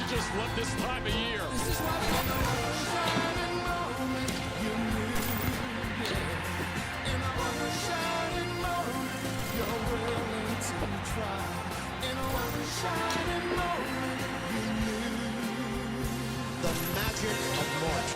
just love this time of year. This is why we got the one shining moment you knew, yeah. In a one shining moment, you're willing to try. In a one shining moment, you knew. The magic of March.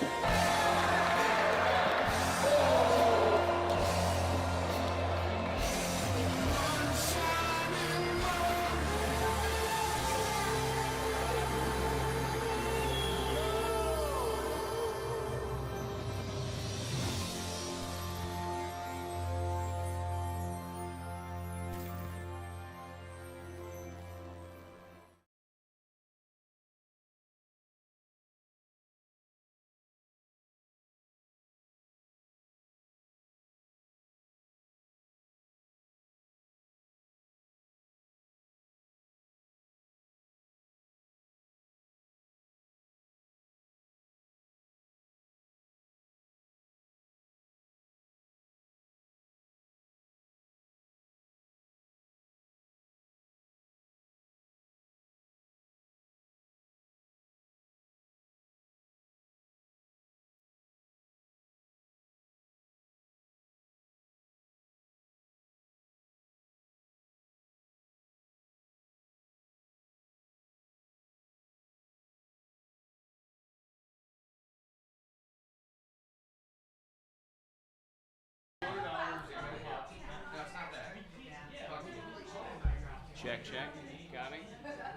Check, check. Got me?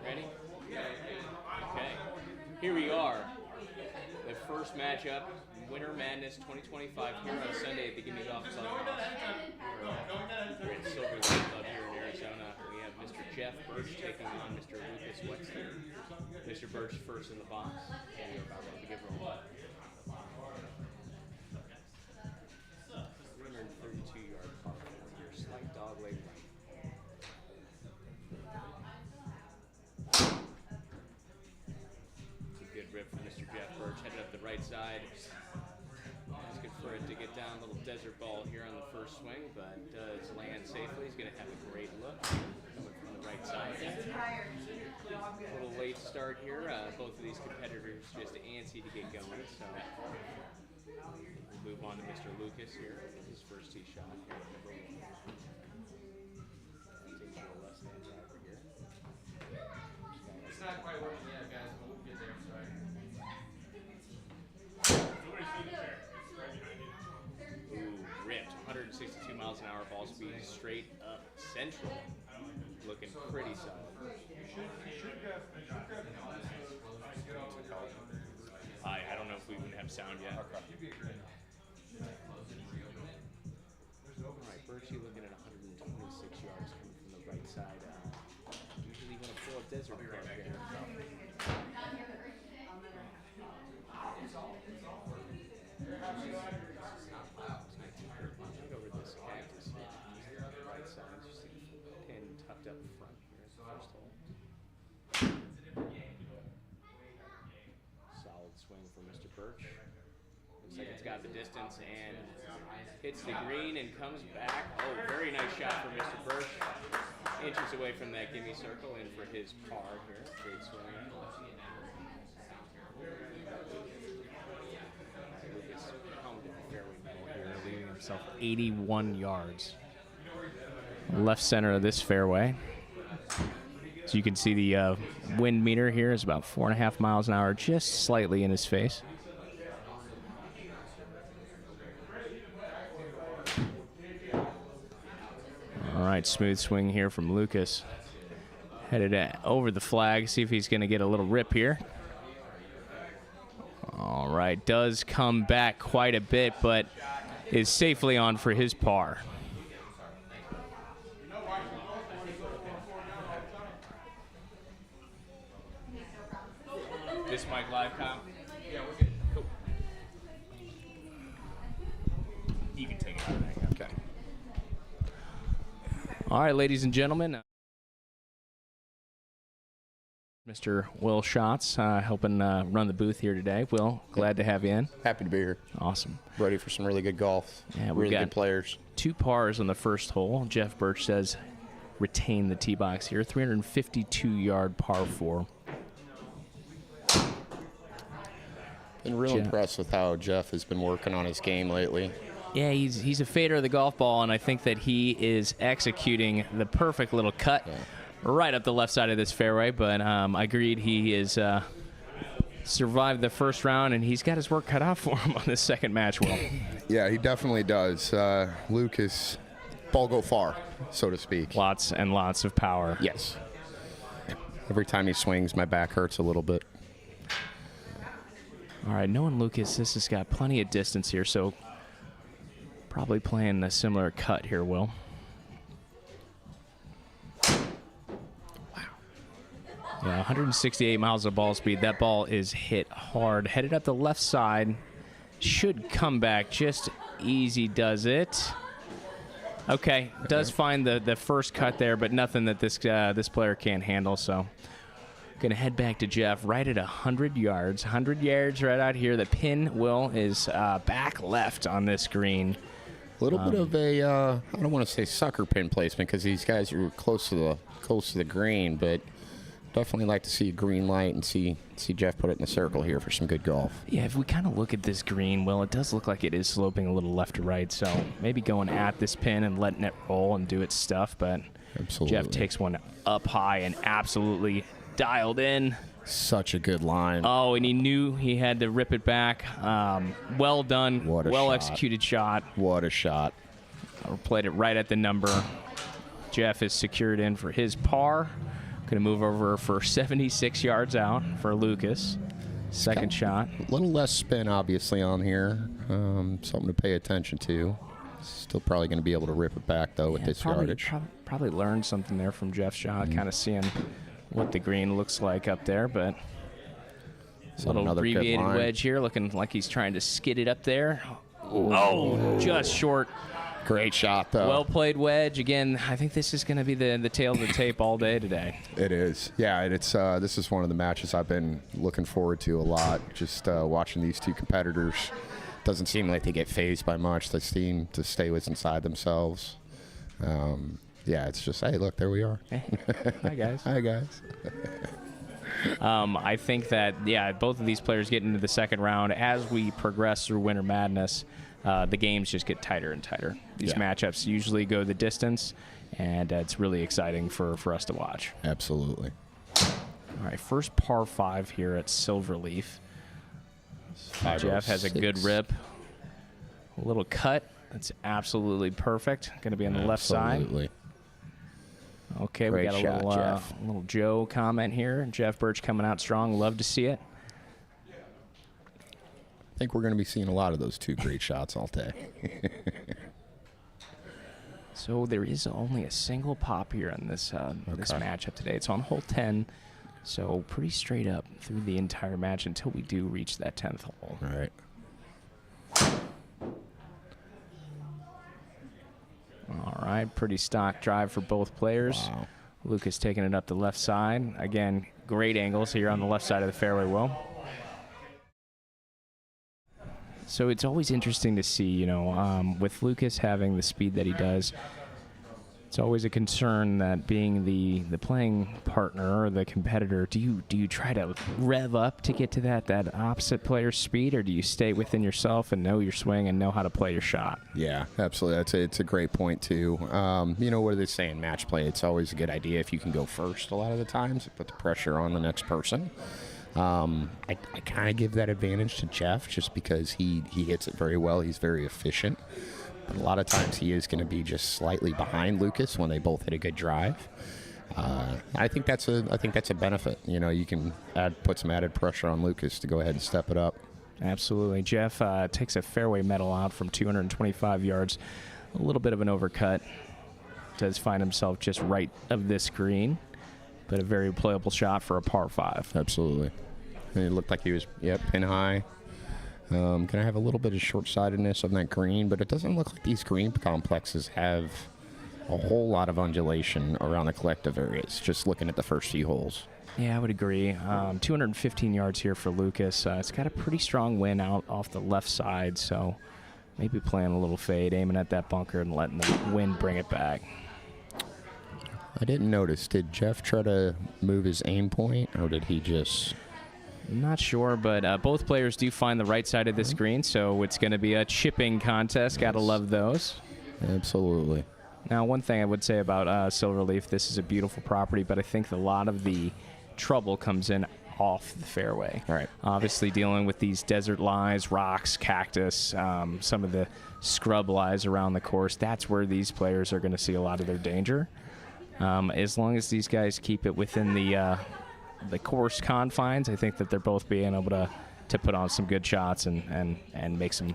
Ready? Okay. Here we are. The first matchup, Winter Madness 2025 here on Sunday at the Gimme Golf Club. We're at Silver Lake Club here in Arizona. We have Mr. Jeff Bertch taking on Mr. Lucas Wetzler. Mr. Bertch first in the box. And we're about to give roll. 332-yard par 4 here. Slight dog leg right. Rip from Mr. Jeff Bertch, headed up the right side. It's good for it to get down. A little desert ball here on the first swing, but does land safely. He's going to have a great look coming from the right side. A little late start here. Both of these competitors just antsy to get going, so we'll move on to Mr. Lucas here. His first tee shot here. Takes your left-hand driver here. It's not quite working yet, guys, but we'll get there. Sorry. Ooh, ripped. 162 miles an hour ball speed straight up central. Looking pretty solid. I don't know if we even have sound yet. Alright, Bertchy looking at 126 yards coming from the right side. Usually going to pull a desert club there. Right over this cactus here. Right side, just a pin tucked up front here at the first hole. Solid swing for Mr. Bertch. Looks like it's got the distance and hits the green and comes back. Oh, very nice shot for Mr. Bertch. Inches away from that gimme circle in for his par here. Great swing. Lucas home to the fairway middle here, leaving himself 81 yards. Left center of this fairway. So you can see the wind meter here is about 4.5 miles an hour, just slightly in his face. All right, smooth swing here from Lucas. Headed over the flag, see if he's going to get a little rip here. All right, does come back quite a bit, but is safely on for his par. This mic live, Kyle? Yeah, we're good. Cool. You can take it out of there. Okay. All right, ladies and gentlemen. Mr. Will Schatz helping run the booth here today. Will, glad to have you in. Happy to be here. Awesome. Ready for some really good golf. Yeah, we've really got good players. 2 pars on the first hole. Jeff Bertch says retain the tee box here. 352-yard par 4. Been real impressed with how Jeff has been working on his game lately. Yeah, he's a fader of the golf ball, and I think that he is executing the perfect little cut right up the left side of this fairway. But I agreed, he is survived the first round, and he's got his work cut out for him on this second match. Well, yeah, he definitely does. Lucas, ball go far, so to speak. Lots and lots of power. Yes. Every time he swings, my back hurts a little bit. All right, knowing Lucas, this has got plenty of distance here, so probably playing a similar cut here, Will. Yeah, 168 miles of ball speed. That ball is hit hard. Headed up the left side. Should come back just easy, does it? Okay, does find the first cut there, but nothing that this player can't handle, so going to head back to Jeff right at 100 yards. 100 yards right out here. The pin, Will, is back left on this green. A little bit of a, I don't want to say sucker pin placement because these guys are close to the green, but definitely like to see a green light and see Jeff put it in the circle here for some good golf. Yeah, if we kind of look at this green, well, it does look like it is sloping a little left to right, so maybe going at this pin and letting it roll and do its stuff, but absolutely. Jeff takes one up high and absolutely dialed in. Such a good line. Oh, and he knew he had to rip it back. Well done. What a well shot. Executed shot. What a shot. Played it right at the number. Jeff is secured in for his par. Going to move over for 76 yards out for Lucas. Second shot. A little less spin, obviously, on here. Something to pay attention to. Still probably going to be able to rip it back, though, with this yardage. Probably learned something there from Jeff's shot, kind of seeing what the green looks like up there, but a little abbreviated wedge here, looking like he's trying to skid it up there. Oh, just short. Great shot, though. Well played wedge. Again, I think this is going to be the tail of the tape all day today. It is. Yeah, and it's this is one of the matches I've been looking forward to a lot. Just watching these two competitors. Doesn't seem like they get phased by much. They seem to stay with inside themselves. Yeah, it's just, hey, look, there we are. Hi, guys. Hi, guys. I think that, yeah, both of these players get into the second round. As we progress through Winter Madness, the games just get tighter and tighter. These matchups usually go the distance, and it's really exciting for us to watch. Absolutely. All right, first par 5 here at Silverleaf. Jeff has a good rip. A little cut. That's absolutely perfect. Going to be on the left side. Absolutely. Okay, Great we got shot, a little Joe comment here. Jeff Bertch coming out strong. Love to see it. I think we're going to be seeing a lot of those two great shots all day. So there is only a single pop here on this this matchup today. It's on hole 10, so pretty straight up through the entire match until we do reach that 10th hole. All right. All right, pretty stock drive for both players. Wow. Lucas taking it up the left side. Again, great angles here on the left side of the fairway, Will. So it's always interesting to see, you know, with Lucas having the speed that he does, it's always a concern that being the playing partner or the competitor, do you try to rev up to get to that opposite player's speed, or do you stay within yourself and know your swing and know how to play your shot? Yeah, absolutely. It's a great point, too. You know, what do they say in match play? It's always a good idea if you can go first a lot of the times, put the pressure on the next person. I kind of give that advantage to Jeff just because he hits it very well. He's very efficient. But a lot of times he is going to be just slightly behind Lucas when they both hit a good drive. I think that's a benefit. You know, you can put some added pressure on Lucas to go ahead and step it up. Absolutely. Jeff takes a fairway medal out from 225 yards. A little bit of an overcut. Does find himself just right of this green, but a very playable shot for a par 5. Absolutely. And it looked like he was, pin high. Going to have a little bit of short-sightedness on that green, but it doesn't look like these green complexes have a whole lot of undulation around the collective areas, just looking at the first few holes. Yeah, I would agree. 215 yards here for Lucas. It's got a pretty strong wind out off the left side, so maybe playing a little fade, aiming at that bunker and letting the wind bring it back. I didn't notice. Did Jeff try to move his aim point, or did he just... I'm not sure, but both players do find the right side of this green, so it's going to be a chipping contest. Got to love those. Absolutely. Now, one thing I would say about Silverleaf, this is a beautiful property, but I think a lot of the trouble comes in off the fairway. All right. Obviously dealing with these desert lies, rocks, cactus, some of the scrub lies around the course. That's where these players are going to see a lot of their danger. As long as these guys keep it within the course confines, I think that they're both being able to put on some good shots and make some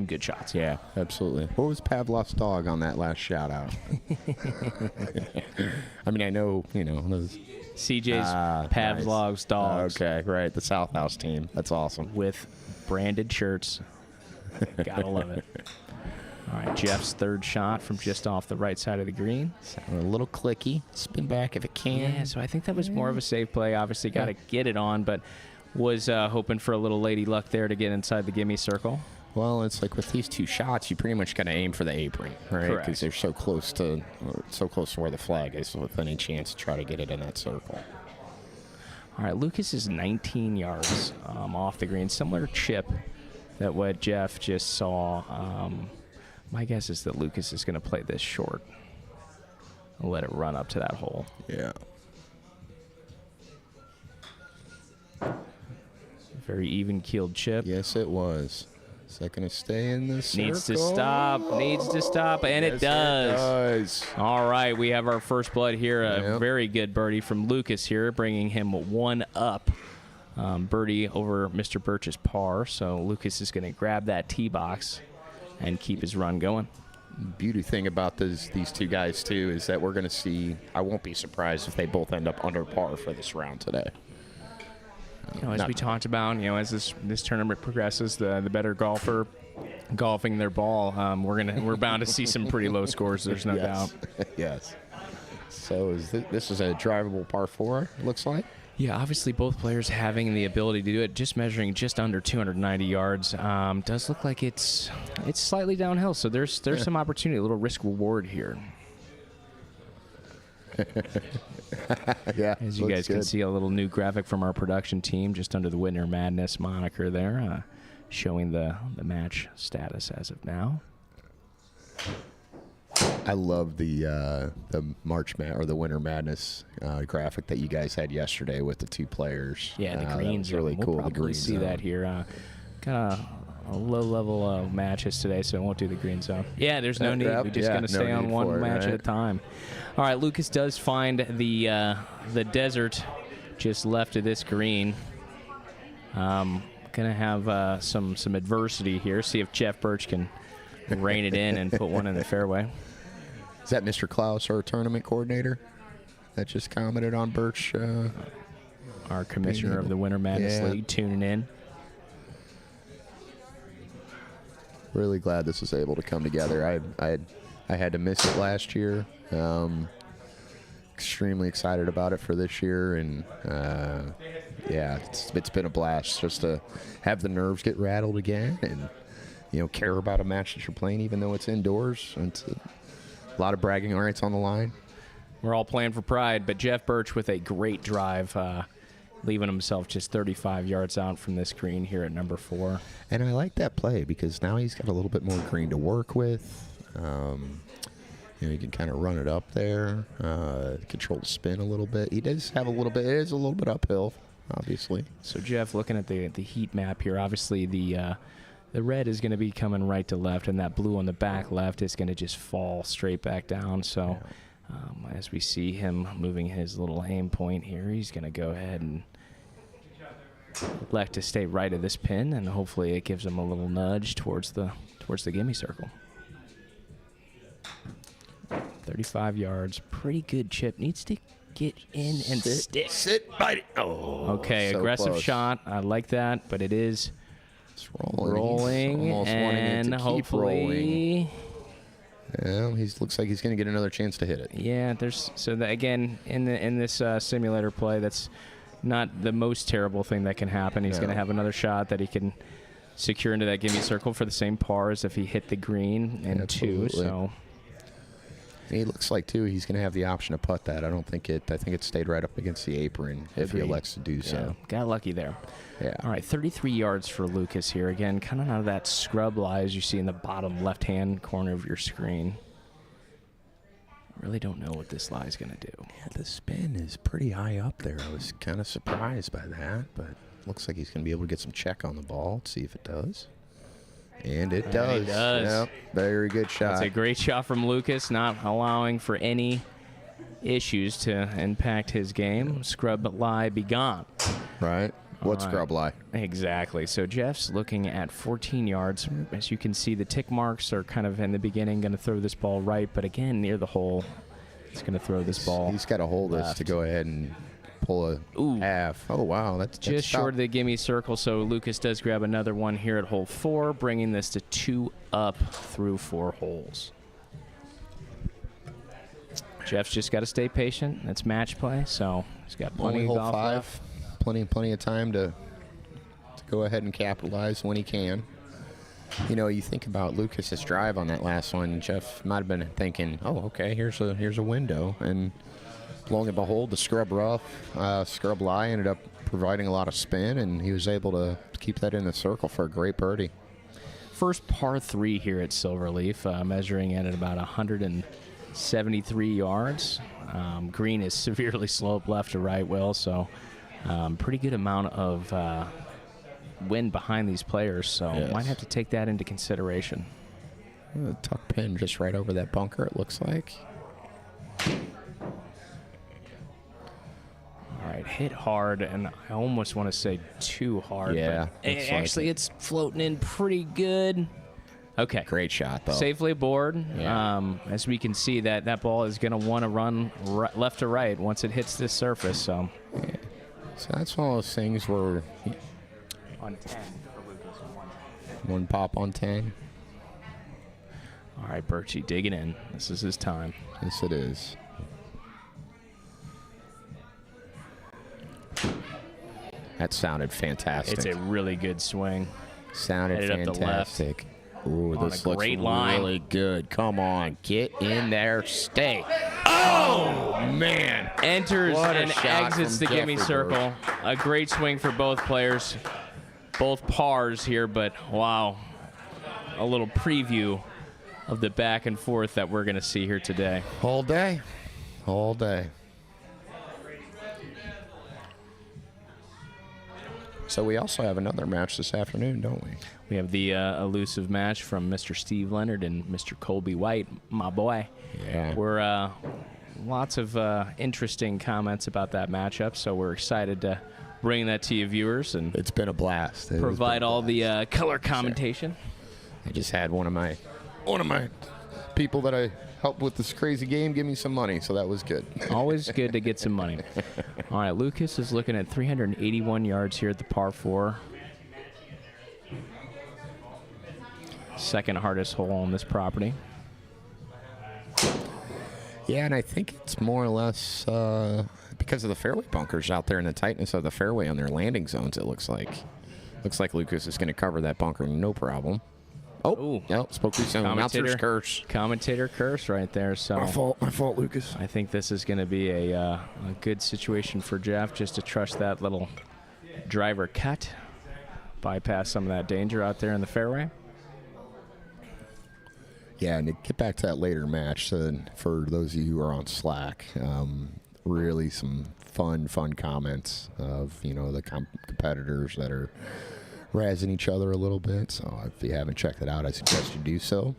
good shots. Yeah, absolutely. What was Pavlov's dog on that last shout out? I mean, I know, those CJ's Pavlov's dogs. Okay, right. The South House team. That's awesome. With branded shirts. Gotta love it. All right, Jeff's third shot from just off the right side of the green. A little clicky. Spin back if it can. Yeah, so I think that was more of a safe play. Obviously got to get it on, but was hoping for a little lady luck there to get inside the gimme circle. Well, it's like with these two shots, you pretty much got to aim for the apron, right? Correct. Because they're so close to where the flag is, with any chance to try to get it in that circle. All right, Lucas is 19 yards off the green. Similar chip that what Jeff just saw. My guess is that Lucas is going to play this short. I'll let it run up to that hole. Yeah. Very even-keeled chip. Yes, it was. Is that going to stay in the circle? Needs to stop, and yes, it does. It does. All right, we have our first blood here. A Yep. very good birdie from Lucas here, bringing him one up. Birdie over Mr. Bertch's par, so Lucas is going to grab that tee box and keep his run going. Beauty thing about these two guys, too, is that we're going to see, I won't be surprised if they both end up under par for this round today. As we talked about, as this tournament progresses, the better golfer golfing their ball, we're bound to see some pretty low scores. There's no doubt. Yes. So this is a drivable par 4, looks like. Yeah, obviously both players having the ability to do it. Just measuring just under 290 yards, does look like it's slightly downhill. So there's some opportunity, a little risk reward here. Yeah, as you guys can see, a little new graphic from our production team just under the Winter Madness moniker there, showing the match status as of now. I love the the Winter Madness graphic that you guys had yesterday with the two players. Yeah, the greens really we'll cool. Probably the green see zone. that here. Kind of a low-level matches today, so I won't do the green zone. Yeah, there's no need. We're just going to stay on one match at a time. All right, Lucas does find the desert just left of this green. Going to have some adversity here. See if Jeff Bertch can rein it in and put one in the fairway. Is that Mr. Klaus, our tournament coordinator, that just commented on Bertch? Our commissioner of the Winter Madness League tuning in. Really glad this was able to come together. I had to miss it last year. Extremely excited about it for this year, and it's been a blast just to have the nerves get rattled again, and care about a match that you're playing, even though it's indoors. It's a lot of bragging rights on the line. We're all playing for pride, but Jeff Bertch with a great drive, leaving himself just 35 yards out from this green here at number 4. And I like that play because now he's got a little bit more green to work with. He can kind of run it up there, control the spin a little bit. He does have a little bit. It is a little bit uphill, obviously. So Jeff, looking at the heat map here, obviously the red is going to be coming right to left, and that blue on the back left is going to just fall straight back down. So as we see him moving his little aim point here, he's going to go ahead and elect to stay right of this pin, and hopefully it gives him a little nudge towards the gimme circle. 35 yards, pretty good chip. Needs to get in and stick. Sit, bite it. Oh, okay, so aggressive close. shot. I like that, but it is It's rolling. rolling, He's almost wanting it and to keep hopefully, rolling. Yeah, he looks like he's going to get another chance to hit it. yeah. Again in this simulator play, that's not the most terrible thing that can happen. He's going to have another shot that he can secure into that gimme circle for the same par as if he hit the green in 2. So He looks like, too, he's going to have the option to putt that. I think it stayed right up against the apron if he elects to do so. Got lucky there. Yeah. All right, 33 yards for Lucas here. Again, kind of out of that scrub lie as you see in the bottom left-hand corner of your screen. I really don't know what this lie is going to do. Yeah, the spin is pretty high up there. I was kind of surprised by that, but looks like he's going to be able to get some check on the ball. Let's see if it does. And it does. It does. Yep, very good shot. That's a great shot from Lucas, not allowing for any issues to impact his game. Scrub lie be gone. Right. What right. scrub lie? Exactly. So Jeff's looking at 14 yards. As you can see, the tick marks are kind of in the beginning going to throw this ball right, but again, near the hole, it's going to throw this ball. He's got to hold this to go ahead and pull a half. Oh, wow. That's just short of the gimme circle, so Lucas does grab another one here at hole 4, bringing this to 2 up through 4 holes. Jeff's just got to stay patient. That's match play, so he's got plenty of hole golf 5. left. Plenty of time to go ahead and capitalize when he can. You know, you think about Lucas's drive on that last one. Jeff might have been thinking, "Oh, okay, here's a window." And lo and behold, the scrub lie ended up providing a lot of spin, and he was able to keep that in the circle for a great birdie. First par 3 here at Silverleaf, measuring in at about 173 yards. Green is severely sloped left to right, Will, so pretty good amount of wind behind these players, so might have to take that into consideration. Tuck pin just right over that bunker, it looks like. All right, hit hard, and I almost want to say too hard. Yeah, but actually, it's floating in pretty good. Okay. Great shot, though. Safely aboard. Yeah. As we can see, that ball is going to want to run left to right once it hits this surface. So that's one of those things where on 10 for Lucas. one pop on 10. All right, Bertchy digging in. This is his time. Yes, it is. That sounded fantastic. It's a really good swing. Sounded Headed up the left. fantastic. Ooh, On this a looks great line. really good. Come on, get in there, stay. Oh man! Enters What a and shot exits the from gimme Jeffrey circle. A great swing for both players. Both pars here, but wow. A little preview of the back and forth that we're going to see here today. All day, all day. So we also have another match this afternoon, don't we? We have the elusive match from Mr. Steve Leonard and Mr. Colby White, my boy. Yeah. We're lots of interesting comments about that matchup, so we're excited to bring that to you viewers and It's been a blast. It provide has been a all the blast. color commentation. I just had one of my people that I helped with this crazy game give me some money, so that was good. Always good to get some money. All right, Lucas is looking at 381 yards here at the par 4. Second hardest hole on this property. Yeah, and I think it's more or less because of the fairway bunkers out there and the tightness of the fairway on their landing zones, it looks like. Looks like Lucas is going to cover that bunker no problem. Oh, no, spoke too soon. Announcer's curse. Commentator curse right there. So My fault, Lucas. I think this is going to be a good situation for Jeff just to trust that little driver cut, bypass some of that danger out there in the fairway. Yeah, and to get back to that later match, for those of you who are on Slack, really some fun comments of, the competitors that are razzing each other a little bit. So if you haven't checked it out, I suggest you do so.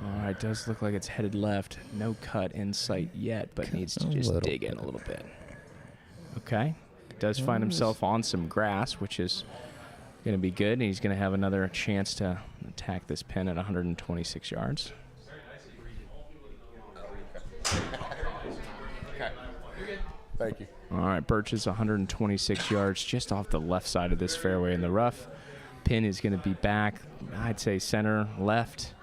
All right, it does look like it's headed left. No cut in sight yet, but needs to just dig in a little bit. Okay. Does find himself on some grass, which is going to be good, and he's going to have another chance to attack this pin at 126 yards. Thank you. All right, Bertch is 126 yards just off the left side of this fairway in the rough. Pin is going to be back, I'd say center left.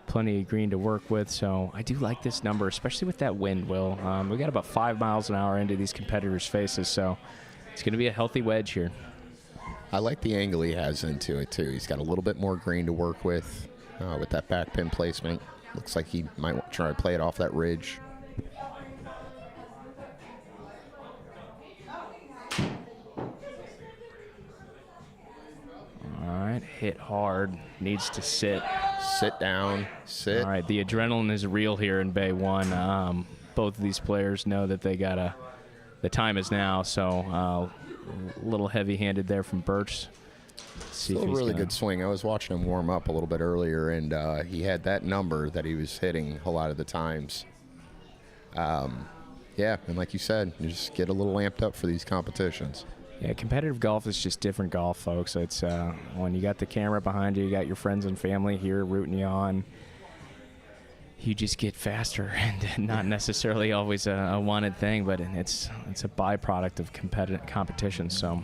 Plenty of green to work with, so I do like this number, especially with that wind, Will. We got about 5 miles an hour into these competitors' faces, so it's going to be a healthy wedge here. I like the angle he has into it, too. He's got a little bit more green to work with that back pin placement. Looks like he might try to play it off that ridge. All right, hit hard, needs to sit. Sit down, sit. All right, the adrenaline is real here in Bay 1. Both of these players know that they gotta, the time is now, so a little heavy-handed there from Bertch. See if Still a he's really gonna- good swing. I was watching him warm up a little bit earlier, and he had that number that he was hitting a lot of the times. Yeah, and like you said, you just get a little amped up for these competitions. Yeah, competitive golf is just different golf, folks. It's when you got the camera behind you, you got your friends and family here rooting you on. You just get faster, and not necessarily always a wanted thing, but it's a byproduct of competition. So,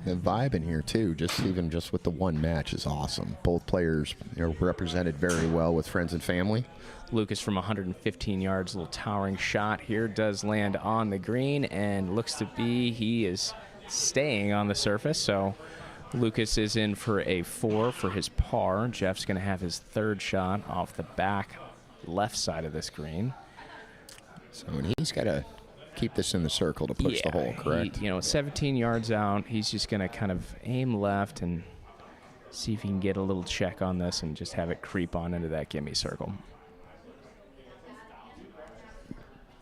The vibe in here too, even just with the one match, is awesome. Both players, represented very well with friends and family. Lucas from 115 yards, a little towering shot here, does land on the green, and looks to be he is staying on the surface. So Lucas is in for a 4 for his par. Jeff's going to have his third shot off the back left side of this green. So and he's got to keep this in the circle to push the hole, correct? 17 yards out, he's just going to kind of aim left and see if he can get a little check on this and just have it creep on into that gimme circle.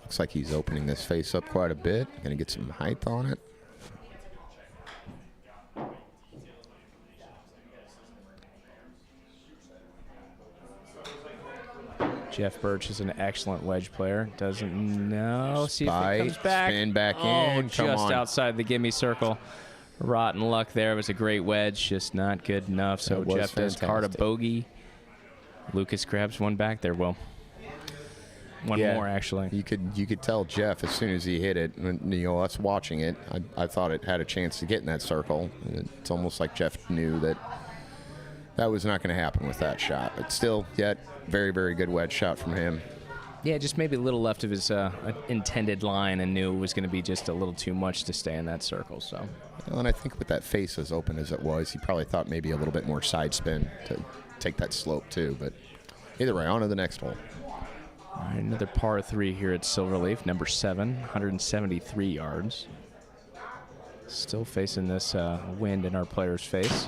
Looks like he's opening this face up quite a bit. Going to get some height on it. Jeff Bertch is an excellent wedge player. Doesn't know. See if it Spike, comes back. spin back Oh, in. Come just on. outside the gimme circle. Rotten luck there. It was a great wedge, just not good enough. So That was Jeff does card a fantastic. bogey. Lucas grabs one back there, Will. One Yeah. more, actually. You could tell Jeff as soon as he hit it. Us watching it, I thought it had a chance to get in that circle. It's almost like Jeff knew that was not going to happen with that shot. But still, yet very, very good wedge shot from him. Yeah, just maybe a little left of his intended line, and knew it was going to be just a little too much to stay in that circle. So, Well, and I think with that face as open as it was, he probably thought maybe a little bit more side spin to take that slope too. But either way, on to the next hole. all right, another par 3 here at Silverleaf, number 7, 173 yards. Still facing this wind in our player's face.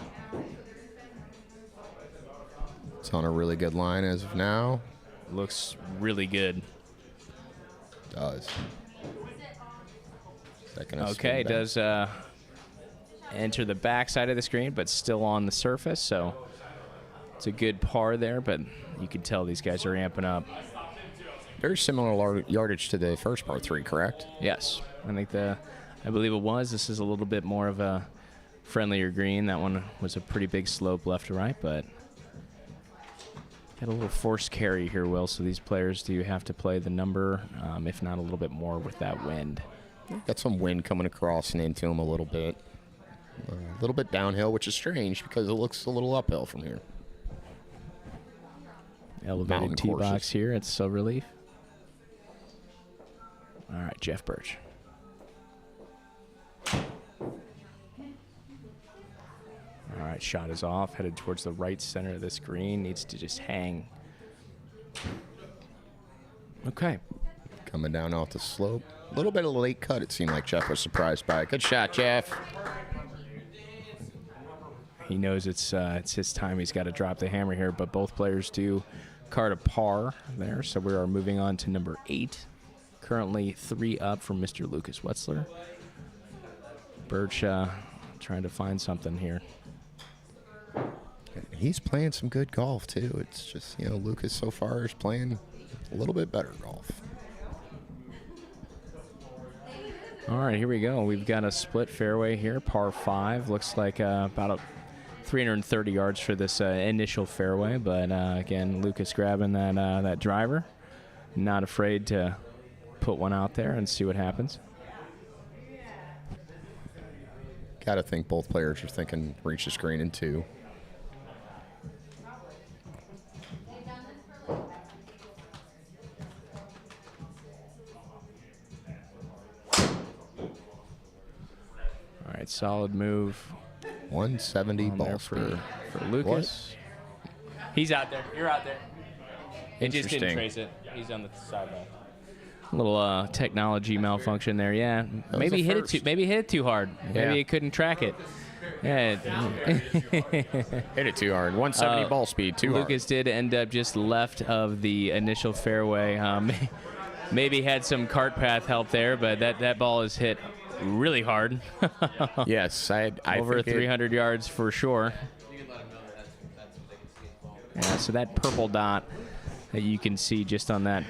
It's on a really good line as of now. Looks really good. Does. Second of Okay, spin back. does enter the backside of the screen, but still on the surface. So it's a good par there, but you can tell these guys are amping up. Very similar yardage to the first par 3, correct? Yes, I believe it was. This is a little bit more of a friendlier green. That one was a pretty big slope left to right, but got a little forced carry here, Will. So these players do have to play the number, if not a little bit more with that wind. Got some wind coming across and into him a little bit. A little bit downhill, which is strange because it looks a little uphill from here. Elevated Mountain tee box courses. here at Silverleaf. All right, Jeff Bertch. All right, shot is off, headed towards the right center of this green. Needs to just hang. Okay. Coming down off the slope. A little bit of a late cut, it seemed like Jeff was surprised by it. Good shot, Jeff. He knows it's his time. He's got to drop the hammer here, but both players do card a par there. So we are moving on to number 8. Currently 3 up from Mr. Lucas Wetzler. Bertch trying to find something here. He's playing some good golf, too. It's just, Lucas so far is playing a little bit better golf. All right, here we go. We've got a split fairway here, par 5. Looks like about 330 yards for this initial fairway, but again, Lucas grabbing that driver. Not afraid to put one out there and see what happens. Got to think both players are thinking reach the screen in 2. All right, solid move 170 on there ball for speed. Lucas. He's out there. You're out there. It just didn't Interesting. trace it. He's on the sideline. A little technology malfunction there. Yeah, maybe a hit it first. maybe hit it too hard. Yeah. Maybe it couldn't track it. Yeah. Hit it too hard. 170 ball speed, too Lucas did end up just left of the initial fairway. Maybe had some cart path help there, but that ball is hit really hard. hard. Yes, I Over think 300 yards for sure. You can let them know that that's what they can see as well. Yeah, so that purple dot that you can see just on that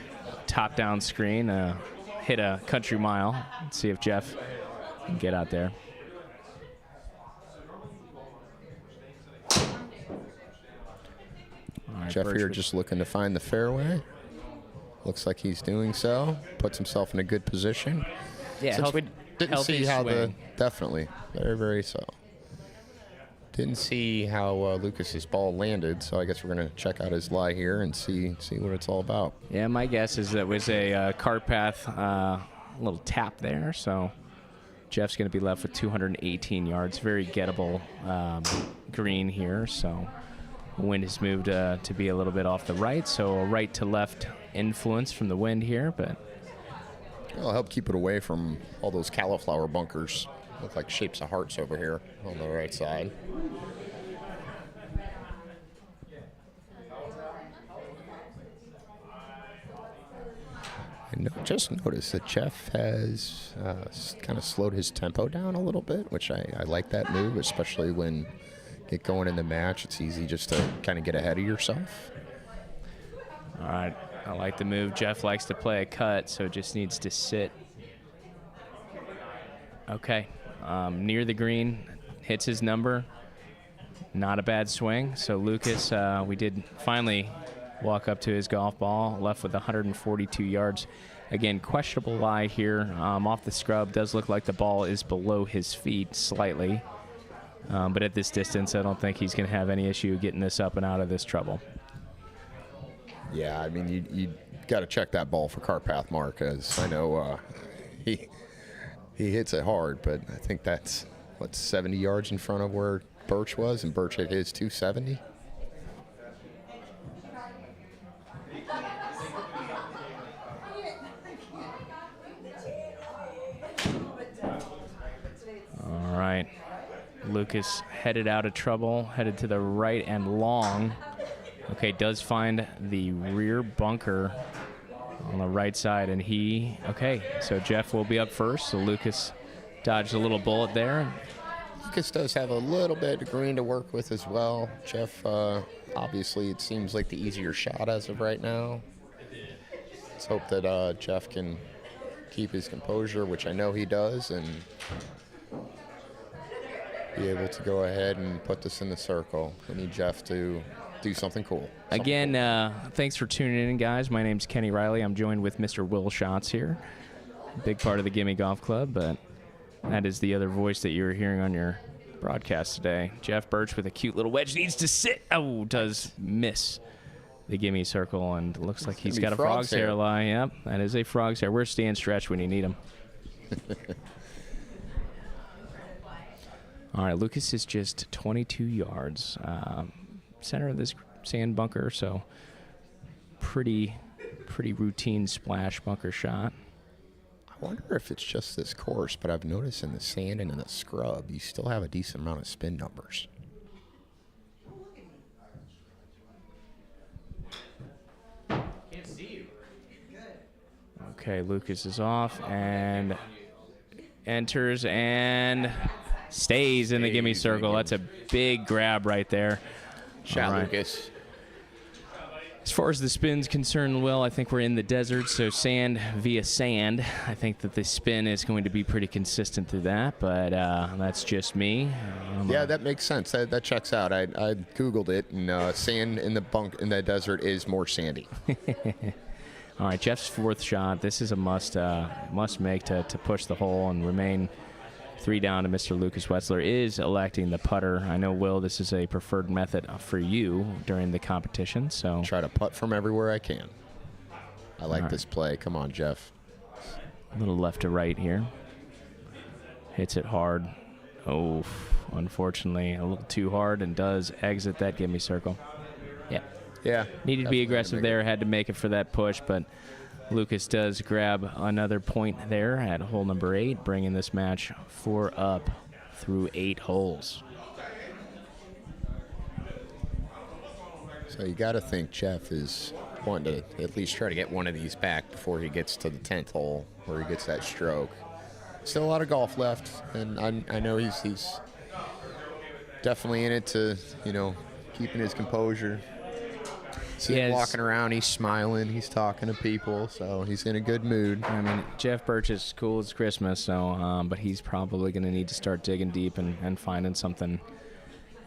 top-down screen hit a country mile. Let's see if Jeff can get out there. All right, Jeff Bertch here with- just looking to find the fairway. Looks like he's doing so. Puts himself in a good position. yeah, Since we didn't healthy see how swing. definitely, very, very so. Didn't see how Lucas's ball landed, so I guess we're gonna check out his lie here and see what it's all about. Yeah, my guess is that it was a cart path, little tap there. So Jeff's going to be left with 218 yards. Very gettable green here. So wind has moved to be a little bit off the right. So a right to left influence from the wind here, but It'll help keep it away from all those cauliflower bunkers. Look like shapes of hearts over here on the right side. And just notice that Jeff has kind of slowed his tempo down a little bit, which I like that move, especially when get going in the match. It's easy just to kind of get ahead of yourself. all right. I like the move. Jeff likes to play a cut, so just needs to sit. Okay. Near the green, hits his number. Not a bad swing. So Lucas, we did finally walk up to his golf ball, left with 142 yards. Again, questionable lie here. Off the scrub, does look like the ball is below his feet slightly. But at this distance, I don't think he's going to have any issue getting this up and out of this trouble. Yeah, I mean, you got to check that ball for cart path mark, as I know he hits it hard, but I think that's, 70 yards in front of where Bertch was, and Bertch hit his 270. All right. Lucas headed out of trouble, headed to the right and long. Okay, does find the rear bunker on the right side, and so Jeff will be up first. So Lucas dodged a little bullet there. Lucas does have a little bit of green to work with as well. Jeff, obviously, it seems like the easier shot as of right now. Let's hope that Jeff can keep his composure, which I know he does, and be able to go ahead and put this in the circle. We need Jeff to do something cool. Again, thanks for tuning in, guys. My name's Kenny Riley. I'm joined with Mr. Will Schatz here. Big part of the Gimme Golf Club, but that is the other voice that you were hearing on your broadcast today. Jeff Bertch with a cute little wedge needs to sit. Oh, does miss the gimme circle, and looks like he's got a frog's hair lie. Yep, that is a frog's hair. Where's Stan Stretch when you need him? All right, Lucas is just 22 yards. Center of this sand bunker, so pretty routine splash bunker shot. I wonder if it's just this course, but I've noticed in the sand and in the scrub, you still have a decent amount of spin numbers. Can't see you. Okay, Lucas is off and enters and stays in the gimme circle. That's a big grab right there. Shot, All right. Lucas. As far as the spin's concerned, Will, I think we're in the desert, so sand via sand. I think that the spin is going to be pretty consistent through that, but that's just me. Yeah, that makes sense. That checks out. I Googled it, and sand in the desert is more sandy. All right, Jeff's fourth shot. This is a must make to push the hole and remain 3 down to Mr. Lucas Wetzler is electing the putter. I know, Will, this is a preferred method for you during the competition. So Try to putt from everywhere I can. I like All right. this play. Come on, Jeff. a little left to right here. Hits it hard. Oh, unfortunately, a little too hard and does exit that gimme circle. Yeah. Yeah. Needed to be definitely aggressive make it. there, had to make it for that push, but Lucas does grab another point there at hole number 8, bringing this match 4 up through 8 holes. So you got to think Jeff is wanting to at least try to get one of these back before he gets to the 10th hole where he gets that stroke. Still a lot of golf left, and I know he's definitely in it to, keeping his composure. See him walking around, he's smiling, he's talking to people, so he's in a good mood. I mean, Jeff Bertch is cool as Christmas, so but he's probably going to need to start digging deep and finding something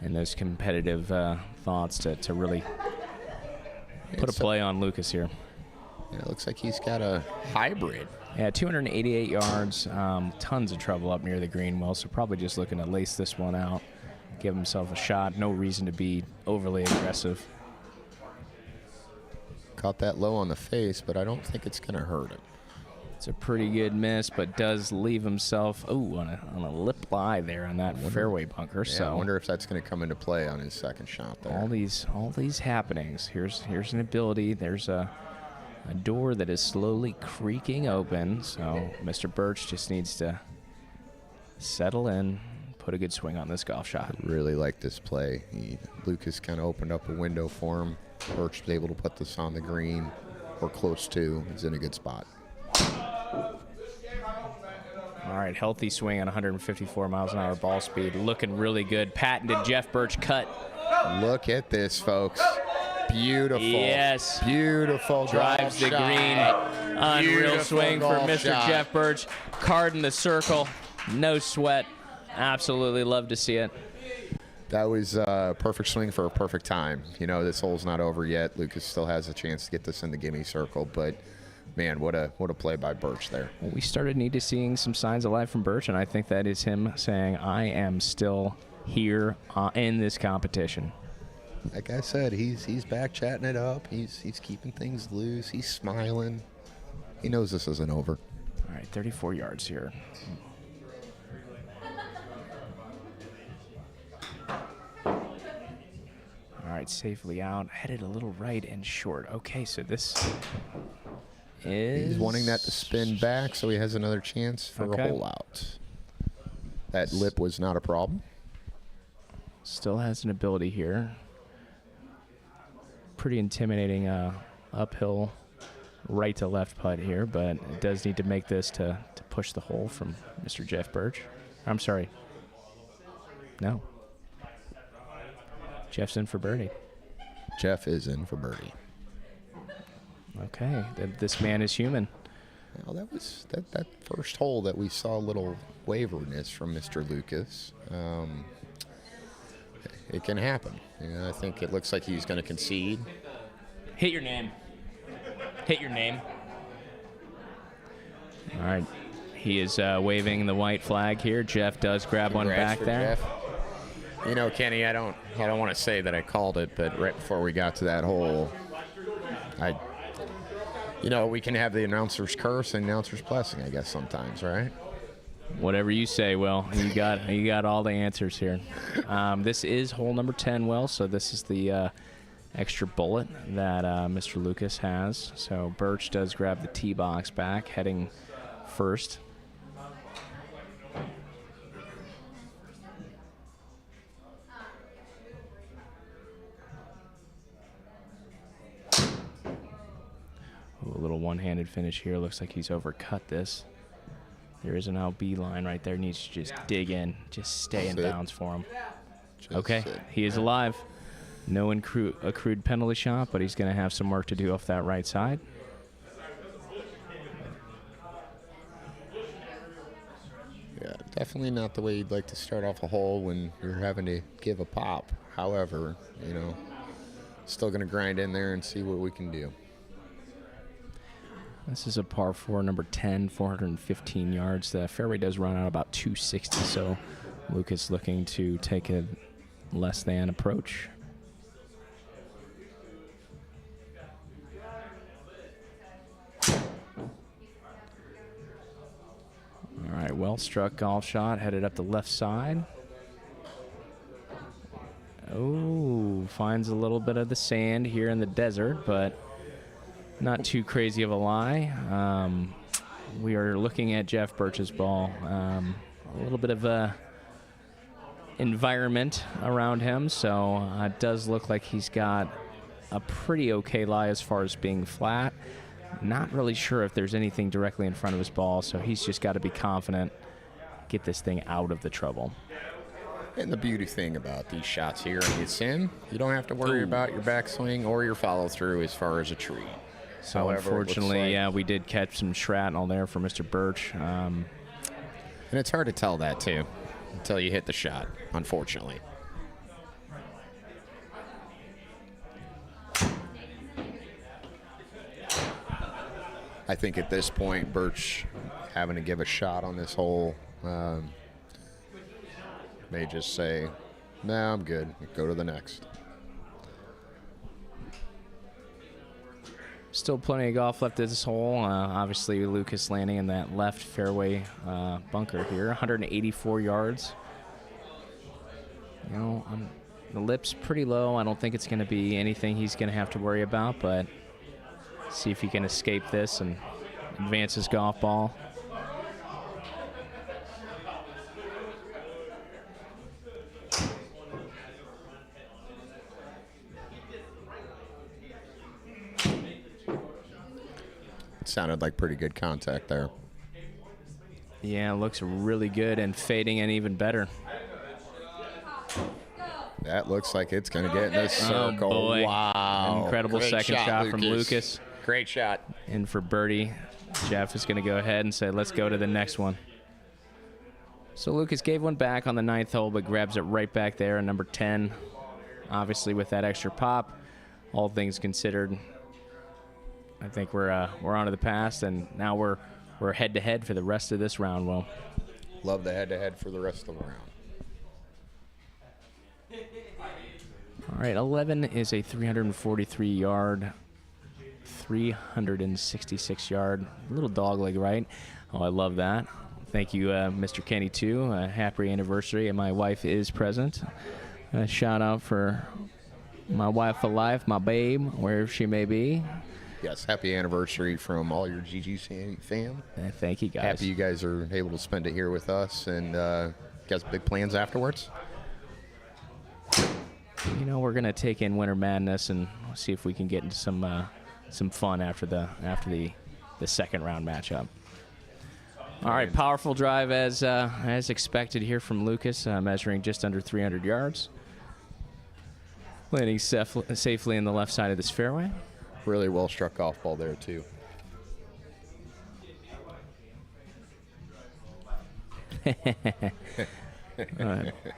in those competitive thoughts to really put a play on Lucas here. Yeah, it looks like he's got a hybrid. Yeah, 288 yards, tons of trouble up near the green well, so probably just looking to lace this one out, give himself a shot. No reason to be overly aggressive. Caught that low on the face, but I don't think it's going to hurt him. It's a pretty good miss, but does leave himself on a lip lie there on that fairway bunker. Yeah, so I wonder if that's going to come into play on his second shot there. all these happenings. Here's an ability. There's a door that is slowly creaking open. So Mr. Bertch just needs to settle in, put a good swing on this golf shot. Really like this play. Lucas kind of opened up a window for him. Bertch was able to put this on the green or close to. He's in a good spot. All right, healthy swing on 154 miles an hour ball speed. Looking really good. Patented Jeff Bertch cut. Look at this, folks. Beautiful. Yes. Beautiful. Drives the golf green. shot. Unreal Beautiful swing for golf Mr. shot. Jeff Bertch. Card in the circle. No sweat. Absolutely love to see it. That was a perfect swing for a perfect time. This hole's not over yet. Lucas still has a chance to get this in the gimme circle, but man, what a play by Bertch there. Well, we started need to seeing some signs of life from Bertch, and I think that is him saying, I am still here in this competition. Like I said, he's back chatting it up. He's keeping things loose. He's smiling. He knows this isn't over. All right, 34 yards here. All right, safely out. Headed a little right and short. Okay, so this is... He's wanting that to spin back, so he has another chance for a hole out. That lip was not a problem. Still has an ability here. Pretty intimidating uphill right to left putt here, but it does need to make this to push the hole from Mr. Jeff Bertch. I'm sorry. No. Jeff's in for birdie. Jeff is in for birdie. Okay, this man is human. Well, that was that first hole that we saw a little waveriness from Mr. Lucas. It can happen. I think it looks like he's going to concede. Hit your name. Hit your name. All right. He is waving the white flag here. Jeff does grab one back there. Jeff. Kenny, I don't want to say that I called it, but right before we got to that hole, we can have the announcer's curse and announcer's blessing, I guess, sometimes, right? Whatever you say, Will. You got all the answers here. This is hole number 10, Will, so this is the extra bullet that Mr. Lucas has. So Bertch does grab the tee box back, heading first. Ooh, a little one-handed finish here. Looks like he's overcut this. There is an LB line right there. Needs to just dig in. Just stay in bounds for him. Okay, he is alive. No accrued penalty shot, but he's going to have some work to do off that right side. Yeah, definitely not the way you'd like to start off a hole when you're having to give a pop. However, still going to grind in there and see what we can do. This is a par 4, number 10, 415 yards. The fairway does run out about 260, so Lucas looking to take a less than approach. All right, well struck golf shot, headed up the left side. Oh, finds a little bit of the sand here in the desert, but not too crazy of a lie. We are looking at Jeff Bertch's ball. A little bit of a environment around him, so it does look like he's got a pretty okay lie as far as being flat. Not really sure if there's anything directly in front of his ball, so he's just got to be confident, get this thing out of the trouble. And the beauty thing about these shots here, when it's in, you don't have to worry about your backswing or your follow-through as far as a tree. So However, it looks unfortunately, like- yeah, we did catch some shrapnel there for Mr. Bertch. And it's hard to tell that, too, until you hit the shot, unfortunately. I think at this point, Bertch having to give a shot on this hole may just say, "Nah, I'm good. Go to the next." Still plenty of golf left at this hole. Obviously, Lucas landing in that left fairway bunker here, 184 yards. You know, the lip's pretty low. I don't think it's going to be anything he's going to have to worry about, but see if he can escape this and advance his golf ball. Sounded like pretty good contact there. Yeah, looks really good and fading and even better. That looks like it's going to get in this circle. boy. Wow. Incredible Great second shot from Lucas. Great shot. And for birdie, Jeff is going to go ahead and say, let's go to the next one. So Lucas gave one back on the 9th hole, but grabs it right back there, number 10. Obviously, with that extra pop, all things considered, I think we're on to the past, and now we're head-to-head for the rest of this round, Will. Love the head-to-head for the rest of the round. All right, 11 is a 343-yard, 366-yard little dog leg, right? Oh, I love that. Thank you, Mr. Kenny, too. Happy anniversary, and my wife is present. A shout-out for my wife for life, my babe, wherever she may be. Yes, happy anniversary from all your GG fam. Thank you, guys. Happy you guys are able to spend it here with us, and got some big plans afterwards? You know, we're gonna take in Winter Madness and see if we can get into some fun after the second round matchup. All right, powerful drive as expected here from Lucas, measuring just under 300 yards, landing safely in the left side of this fairway. Really well struck golf ball there, too.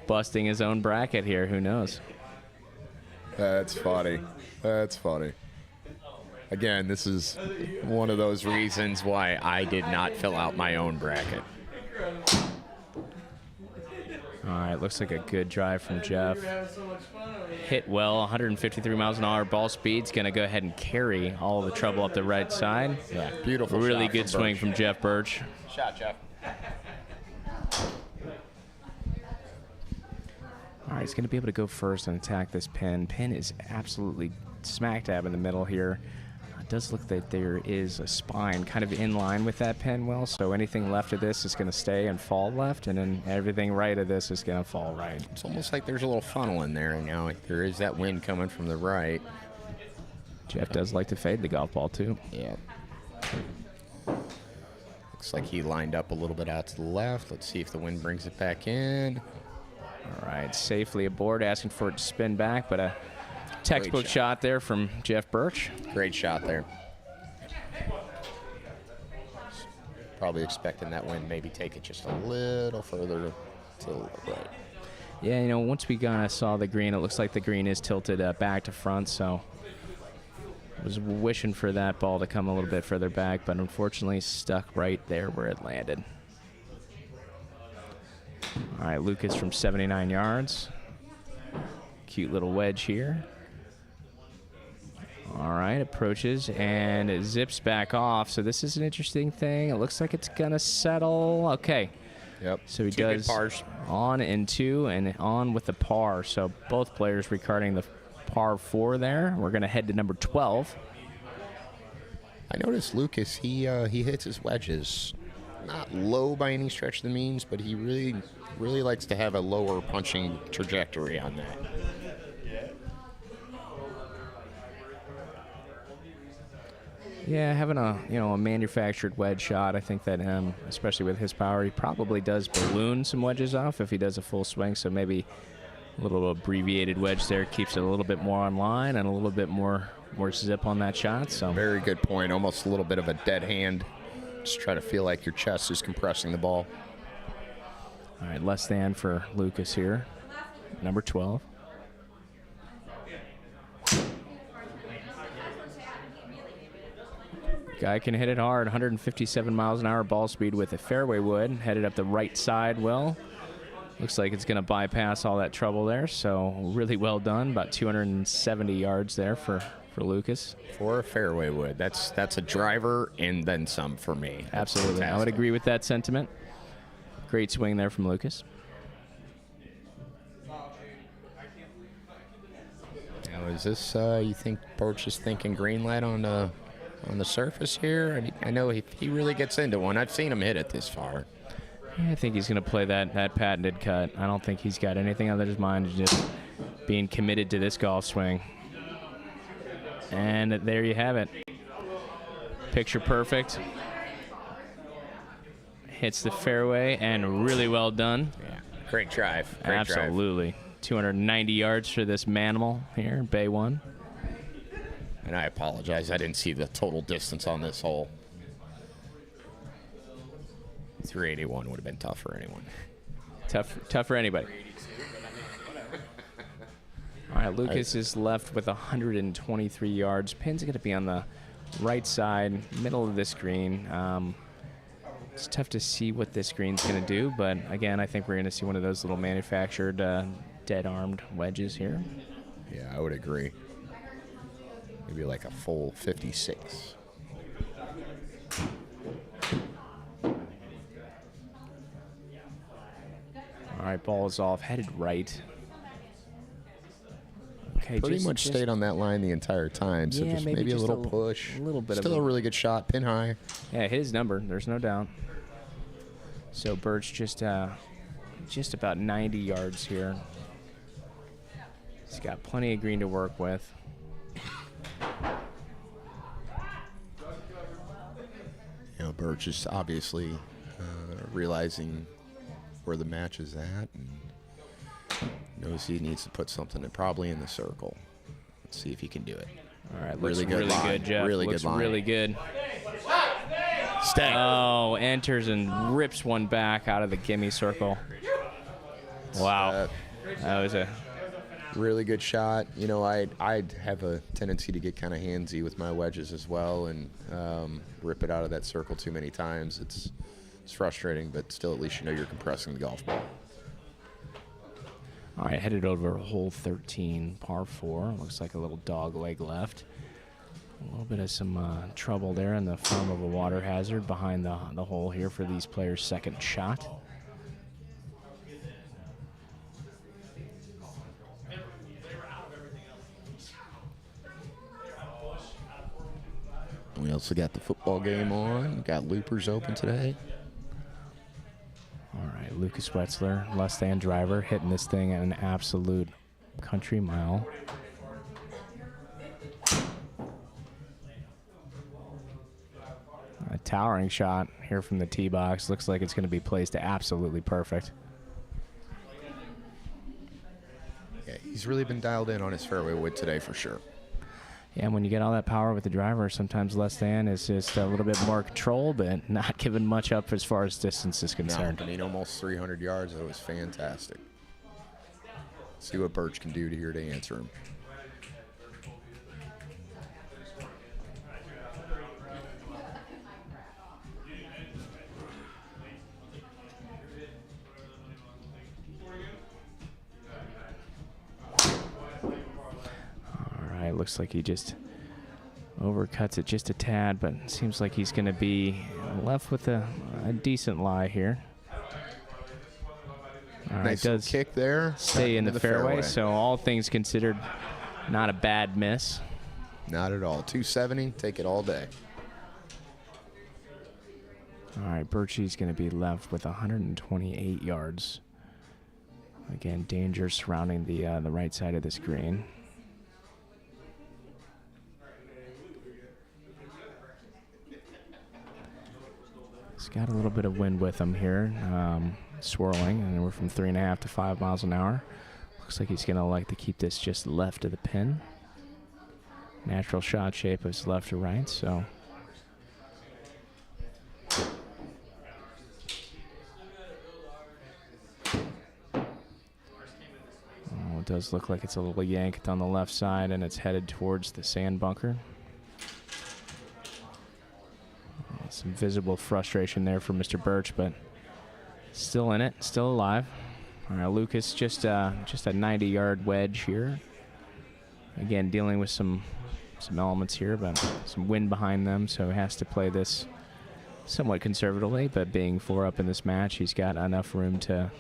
Busting his own bracket here. Who knows? That's funny. That's funny. Again, this is one of those reasons why I did not fill out my own bracket. All right, looks like a good drive from Jeff. Hit well, 153 miles an hour. Ball speed's going to go ahead and carry all the trouble up the right side. Yeah, beautiful Really shot good from swing Bertch. from Jeff Bertch. Shot, Jeff. All right, he's going to be able to go first and attack this pin. Pin is absolutely smack dab in the middle here. It does look that there is a spine kind of in line with that pin, Will, so anything left of this is going to stay and fall left, and then everything right of this is going to fall right. It's almost like there's a little funnel in there, and now there is that wind coming from the right. Jeff does like to fade the golf ball, too. Yeah. Looks like he lined up a little bit out to the left. Let's see if the wind brings it back in. All right, safely aboard, asking for it to spin back, but a textbook shot there from Jeff Bertch. Great shot there. Probably expecting that wind maybe take it just a little further to the right. Yeah, you know, once we kind of saw the green, it looks like the green is tilted back to front, so I was wishing for that ball to come a little bit further back, but unfortunately stuck right there where it landed. All right, Lucas from 79 yards. Cute little wedge here. All right, approaches and it zips back off. So this is an interesting thing. It looks like it's going to settle. Okay. Yep. So he Two good does pars. on and two and on with the par. So both players recording the par 4 there. We're going to head to number 12. I noticed Lucas, he hits his wedges not low by any stretch of the means, but he really likes to have a lower punching trajectory on that. Yeah, having a manufactured wedge shot, I think that especially with his power, he probably does balloon some wedges off if he does a full swing. So maybe a little abbreviated wedge there keeps it a little bit more on line and a little bit more zip on that shot. So Very good point. Almost a little bit of a dead hand. Just try to feel like your chest is compressing the ball. all right, less than for Lucas here, number 12. Guy can hit it hard, 157 miles an hour ball speed with a fairway wood, headed up the right side well. Looks like it's going to bypass all that trouble there, so really well done. About 270 yards there for Lucas. For a fairway wood. That's a driver and then some for me. That's Absolutely. I would fantastic. agree with that sentiment. Great swing there from Lucas. Now, is this, you think Bertch is thinking green light on the surface here? I know he really gets into one. I've seen him hit it this far. Yeah, I think he's going to play that patented cut. I don't think he's got anything on his mind, just being committed to this golf swing. And there you have it. Picture perfect. Hits the fairway, and really well done. Yeah, great drive. Great drive. Absolutely. 290 yards for this manimal here, Bay 1. And I apologize. I didn't see the total distance on this hole. 381 would have been tough for anyone. Tough for anybody. All right, Lucas is left with 123 yards. Pin's going to be on the right side, middle of this green. It's tough to see what this green's going to do, but again, I think we're going to see one of those little manufactured dead-armed wedges here. Yeah, I would agree. Maybe like a full 56. All right, ball is off, headed right. Okay, Pretty much stayed on that line the entire time, so Yeah, just maybe maybe a just little a push. little bit of Still a- a really good shot, pin high. Yeah, hit his number. There's no doubt. So Bertch just about 90 yards here. He's got plenty of green to work with. You know, Bertch is obviously realizing where the match is at and knows he needs to put something probably in the circle. Let's see if he can do it. All right, Really looks good really line. good, Jeff. Really looks good line. really good. Stay. Oh, enters and rips one back out of the gimme circle. Wow. That was a Really good shot. You know, I'd have a tendency to get kind of handsy with my wedges as well and rip it out of that circle too many times. It's frustrating, but still at least you know you're compressing the golf ball. All right, headed over hole 13, par 4. Looks like a little dog leg left. A little bit of some trouble there in the form of a water hazard behind the hole here for these players' second shot. We also got the football game on. Got loopers open today. All right, Lucas Wetzler, left-hand driver, hitting this thing at an absolute country mile. A towering shot here from the tee box. Looks like it's going to be placed absolutely perfect. Yeah, he's really been dialed in on his fairway wood today for sure. Yeah, and when you get all that power with the driver, sometimes less than is just a little bit more control, but not giving much up as far as distance is concerned. No, I mean, almost 300 yards. That was fantastic. See what Bertch can do here to answer him. All right, looks like he just overcuts it just a tad, but it seems like he's going to be left with a decent lie here. All right, Nice does kick there. stay in Into the fairway, so all things considered, Not a bad miss. Not at all. 270, take it all day. All right, Bertch's going to be left with 128 yards. Again, danger surrounding the right side of this green. He's got a little bit of wind with him here, swirling, and we're from 3.5 to 5 miles an hour. Looks like he's going to like to keep this just left of the pin. Natural shot shape is left to right, so. Oh, it does look like it's a little yanked on the left side, and it's headed towards the sand bunker. Some visible frustration there for Mr. Bertch, but still in it, still alive. All right, Lucas, just a 90-yard wedge here. Again, dealing with some elements here, but some wind behind them, so he has to play this somewhat conservatively. But being 4 up in this match, he's got enough room to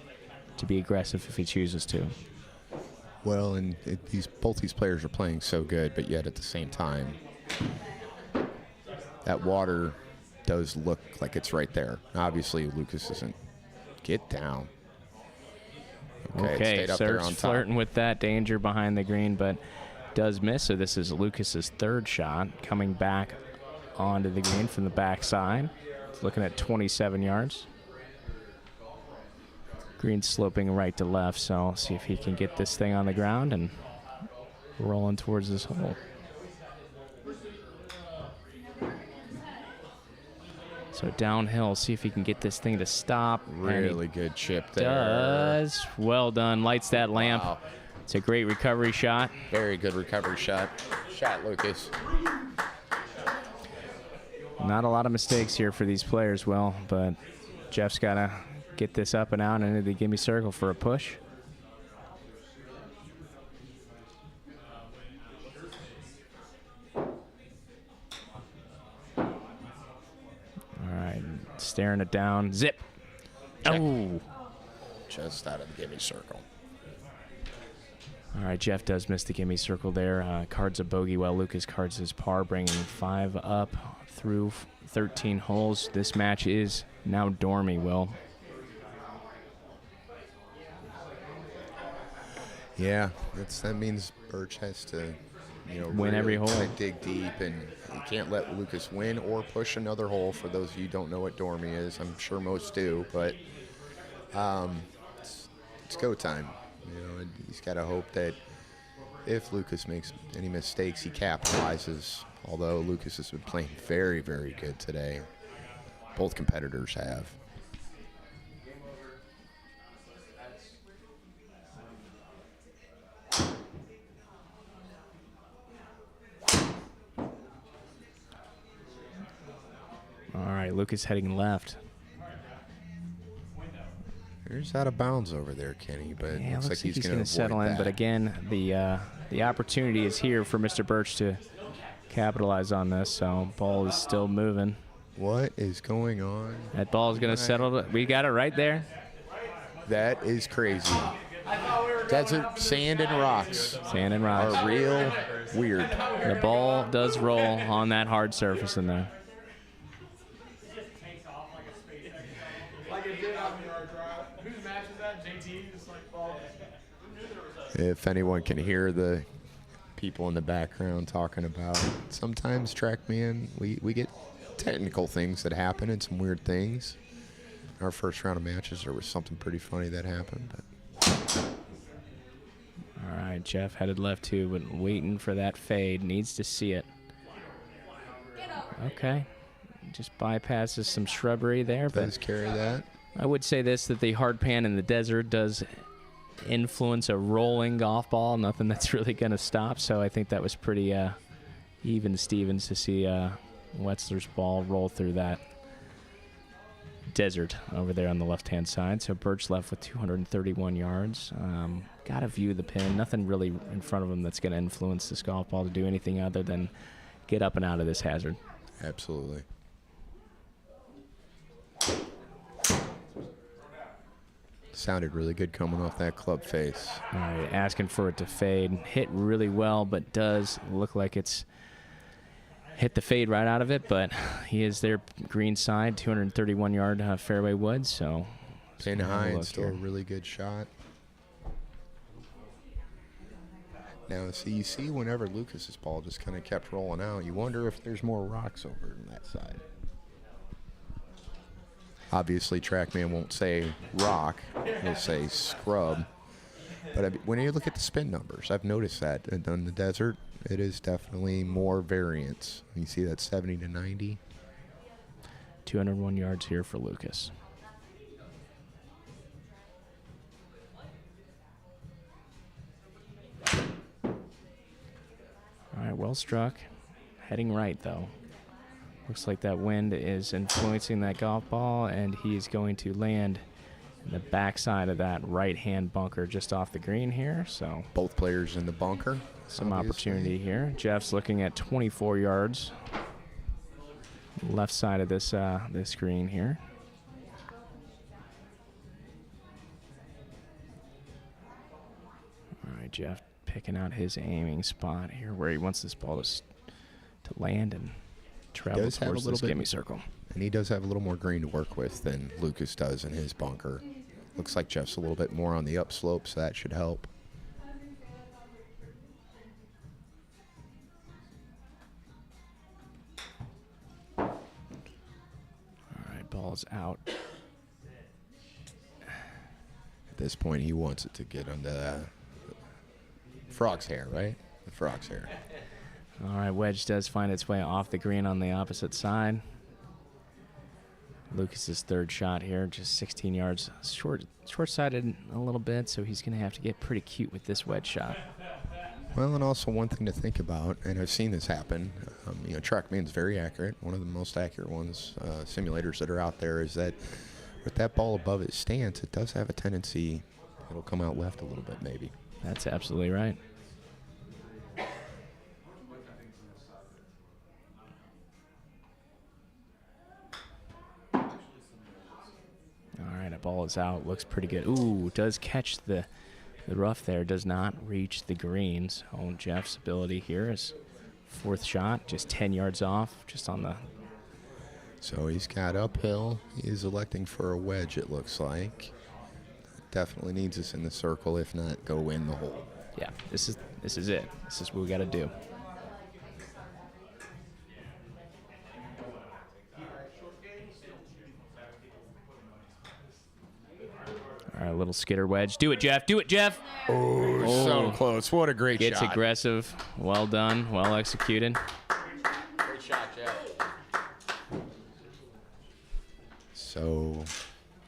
be aggressive if he chooses to. Well, and both these players are playing so good, but yet at the same time, that water does look like it's right there. Obviously, Lucas isn't. Get down. Okay, stayed up there on Serge top. flirting with that danger behind the green, but does miss. So this is Lucas's 3rd shot coming back onto the green from the backside. It's looking at 27 yards. Green sloping right to left, so see if he can get this thing on the ground and rolling towards this hole. So downhill, see if he can get this thing to stop. Really good chip there. Does. Well done. Lights that lamp. Wow. It's a great recovery shot. Very good recovery shot. Lucas. Not a lot of mistakes here for these players, Will, but Jeff's got to get this up and out into the gimme circle for a push. All right, staring it down. Zip. Check. Oh. Just out of the gimme circle. All right, Jeff does miss the gimme circle there. Cards a bogey while Lucas cards his par, bringing 5 up through 13 holes. This match is now dormy, Will. Yeah, that means Bertch has to, Win every hole. kinda dig deep, and you can't let Lucas win or push another hole. For those of you who don't know what dormy is, I'm sure most do, but it's go time. And he's got to hope that if Lucas makes any mistakes, he capitalizes. Although Lucas has been playing very, very good today. Both competitors have. All right, Lucas heading left. There's out of bounds over there, Kenny, but Yeah, looks like he's going to settle in. But again, the opportunity is here for Mr. Bertch to capitalize on this. So ball is still moving. What is going on? That ball is going to settle. We got it right there. That is crazy. Desert, sand, and rocks Sand and rocks. are real weird. The ball does roll on that hard surface in there. Like it did on the yard drive. Whose match is that? JT? Just like ball. If anyone can hear the people in the background talking about sometimes TrackMan, we get technical things that happen and some weird things. Our first round of matches, there was something pretty funny that happened. But All right, Jeff headed left too, but waiting for that fade. Needs to see it. Okay. Just bypasses some shrubbery there, but does carry that. I would say this, that the hard pan in the desert does influence a rolling golf ball. Nothing that's really going to stop. So I think that was pretty even Stevens to see Wetzler's ball roll through that desert over there on the left-hand side. So Bertch left with 231 yards. Got to view the pin. Nothing really in front of him that's going to influence this golf ball to do anything other than get up and out of this hazard. Sounded really good coming off that club face. All right, asking for it to fade. Hit really well, but does look like it's hit the fade right out of it. But he is there, green side, 231-yard fairway wood. So Pin high and still a really good shot. Now, see, you see whenever Lucas's ball just kind of kept rolling out, you wonder if there's more rocks over on that side. Obviously, TrackMan won't say rock. He'll say scrub. But when you look at the spin numbers, I've noticed that in the desert, it is definitely more variance. You see that 70 to 90. 201 yards here for Lucas. All right, well struck. Heading right, though. Looks like that wind is influencing that golf ball, and he's going to land in the backside of that right-hand bunker just off the green here. So both players in the bunker. Some opportunity here. Jeff's looking at 24 yards. Left side of this this green here. All right, Jeff picking out his aiming spot here where he wants this ball to land and travel towards this gimme circle. And he does have a little more green to work with than Lucas does in his bunker. Looks like Jeff's a little bit more on the upslope, so that should help. All right, ball's out. At this point, he wants it to get under the frog's hair, right? The frog's hair. All right, wedge does find its way off the green on the opposite side. Lucas's third shot here, just 16 yards short-sided a little bit, so he's going to have to get pretty cute with this wedge shot. Well, and also one thing to think about, and I've seen this happen, TrackMan's very accurate. One of the most accurate ones, simulators that are out there, is that with that ball above its stance, it does have a tendency, it'll come out left a little bit maybe. That's absolutely right. All right, a ball is out. Looks pretty good. Ooh, does catch the rough there. Does not reach the greens. Oh, Jeff's ability here is fourth shot, just 10 yards off, just on the... So he's got uphill. He is electing for a wedge, it looks like. Definitely needs us in the circle, if not go in the hole. Yeah, this is it. This is what we got to do. All right, little skitter wedge. Do it, Jeff. Do it, Jeff. Oh, so close. What a great shot. Gets aggressive. Well done. Well executed. Great shot, Jeff. So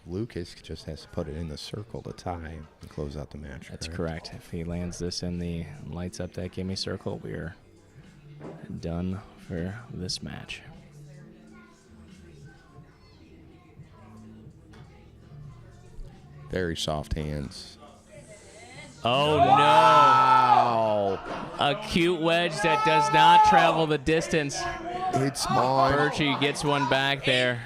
Lucas just has to put it in the circle to tie and close out the match. That's correct. If he lands this in the lights up that gimme circle, we're done for this match. Very soft hands. Oh, no. A cute wedge that does not travel the distance. It's on. Bertch gets one back there.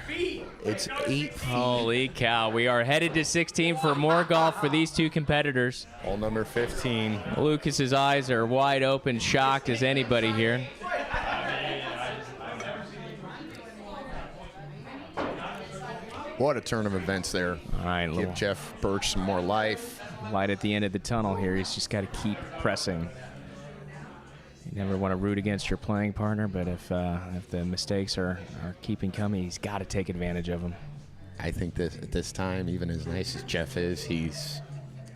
It's 8 feet. Holy cow. We are headed to 16 for more golf for these two competitors. Hole number 15. Lucas's eyes are wide open, shocked as anybody here. What a turn of events there. All right, Give Jeff Bertch some more life. Light at the end of the tunnel here. He's just got to keep pressing. You never want to root against your playing partner, but if the mistakes are keeping coming, he's got to take advantage of them. I think that at this time, even as nice as Jeff is, he's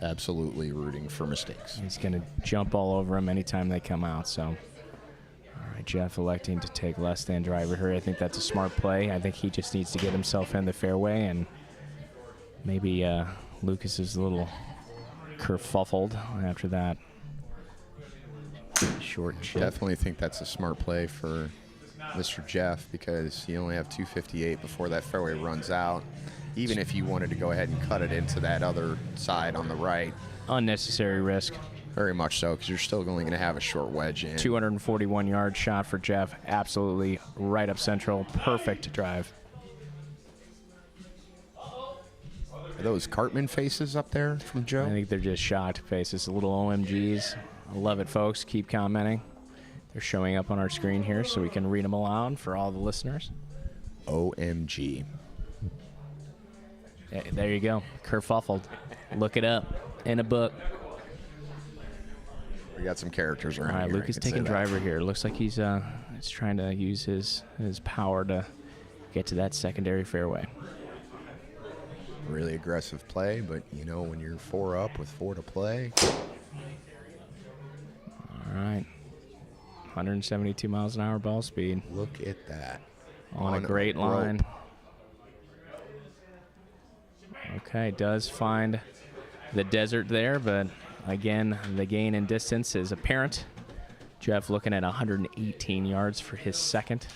absolutely rooting for mistakes. He's going to jump all over them anytime they come out. So, all right, Jeff electing to take less than driver here. I think that's a smart play. I think he just needs to get himself in the fairway, and maybe Lucas is a little kerfuffled after that short chip. Definitely think that's a smart play for Mr. Jeff, because you only have 258 before that fairway runs out. Even if you wanted to go ahead and cut it into that other side on the right. Unnecessary risk. Very much so, because you're still only going to have a short wedge in. 241-yard shot for Jeff. Absolutely right up central. Perfect drive. Are those Cartman faces up there from Joe? I think they're just shocked faces, little OMGs. I love it, folks. Keep commenting. They're showing up on our screen here so we can read them aloud for all the listeners. OMG. Yeah, there you go. Kerfuffled. Look it up in a book. We got some characters around All right, here. Luke is taking driver here. Looks like he's trying to use his power to get to that secondary fairway. Really aggressive play, but, you know, when you're 4 up with 4 to play. All right. 172 miles an hour ball speed. Look at that. On a great line. Okay, does find the desert there, but again, the gain in distance is apparent. Jeff looking at 118 yards for his second.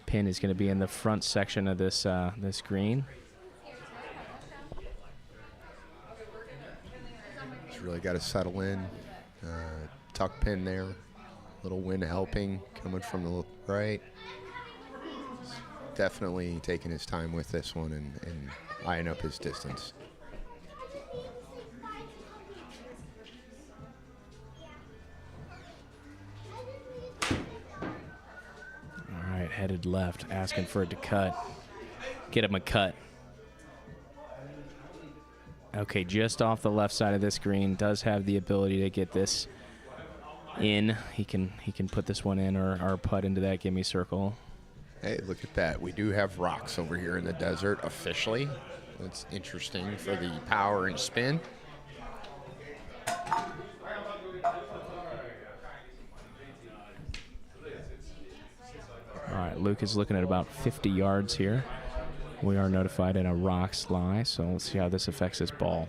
Pin is going to be in the front section of this this green. He's really got to settle in. Tuck pin there. Little wind helping, coming from the right. Definitely taking his time with this one and eyeing up his distance. All right, headed left, asking for it to cut. Get him a cut. Okay, just off the left side of this green. Does have the ability to get this in. He can put this one in or putt into that gimme circle. Hey, look at that. We do have rocks over here in the desert officially. That's interesting for the power and spin. All right, Luke is looking at about 50 yards here. We are notified in a rocks lie, so let's see how this affects this ball.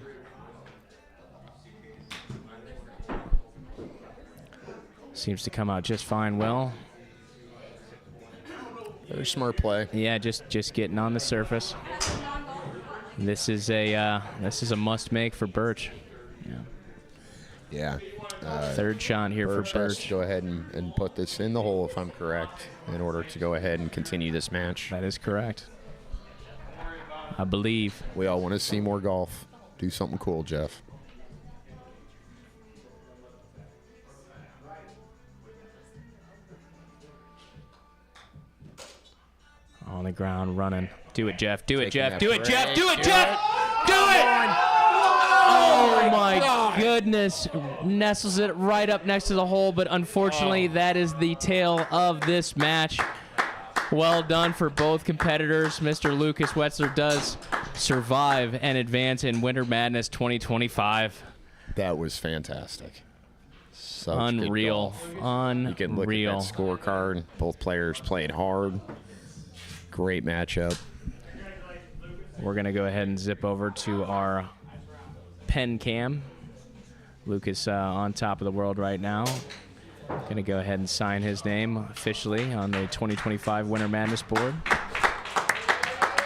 Seems to come out just fine. Well, Very smart play. yeah, just getting on the surface. This is a must make for Bertch. Yeah. Third shot here Bertch for has to Bertch. go ahead and put this in the hole, if I'm correct, in order to go ahead and continue this match. That is correct. I believe. We all want to see more golf. Do something cool, Jeff. On the ground, running. Do it, Jeff. Do it, Taking Jeff. that Do it, Jeff. break. Do it, Do Jeff. it. Do it. Oh, my goodness. Nestles it right up next to the hole, but unfortunately, that is the tale of this match. Well done for both competitors. Mr. Lucas Wetzler does survive and advance in Winter Madness 2025. That was fantastic. Such Unreal. good golf. You can look at Unreal. that scorecard. Both players played hard. Great matchup. We're going to go ahead and zip over to our pen cam. Lucas on top of the world right now. Going to go ahead and sign his name officially on the 2025 Winter Madness board.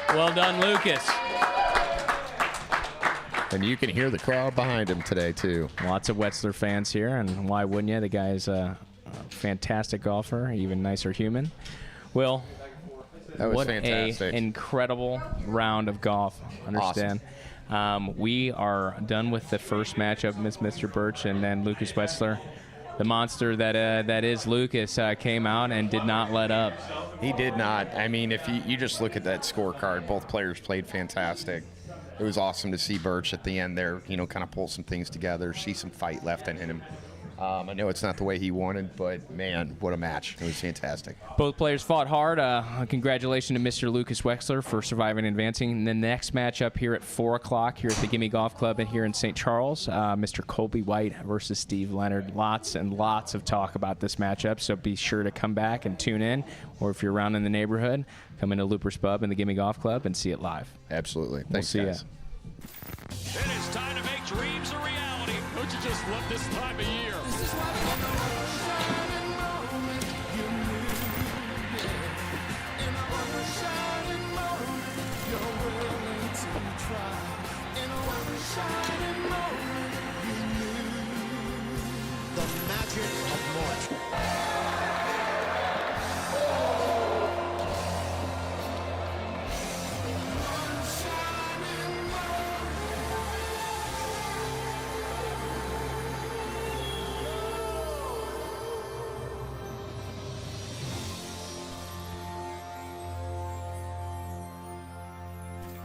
Well done, Lucas. And you can hear the crowd behind him today, too. Lots of Wetzler fans here, and why wouldn't you? The guy is a fantastic golfer, even nicer human. Will, That was what fantastic. an incredible round of golf. Understand? We are done with the first matchup, Mr. Bertch and then Lucas Wetzler. The monster that is Lucas came out and did not let up. He did not. I mean, if you just look at that scorecard, both players played fantastic. It was awesome to see Bertch at the end there, kind of pull some things together, see some fight left in him. I know it's not the way he wanted, but, man, what a match. It was fantastic. Both players fought hard. Congratulations to Mr. Lucas Wetzler for surviving and advancing. And the next matchup here at 4 o'clock here at the Gimme Golf Club here in St. Charles, Mr. Colby White versus Steve Leonard. Lots and lots of talk about this matchup, so be sure to come back and tune in. Or if you're around in the neighborhood, come into Looper's Pub in the Gimme Golf Club and see it live. Absolutely. Thanks, see ya. guys. And it's time to make dreams a reality. Don't you just love this time of year? This is why we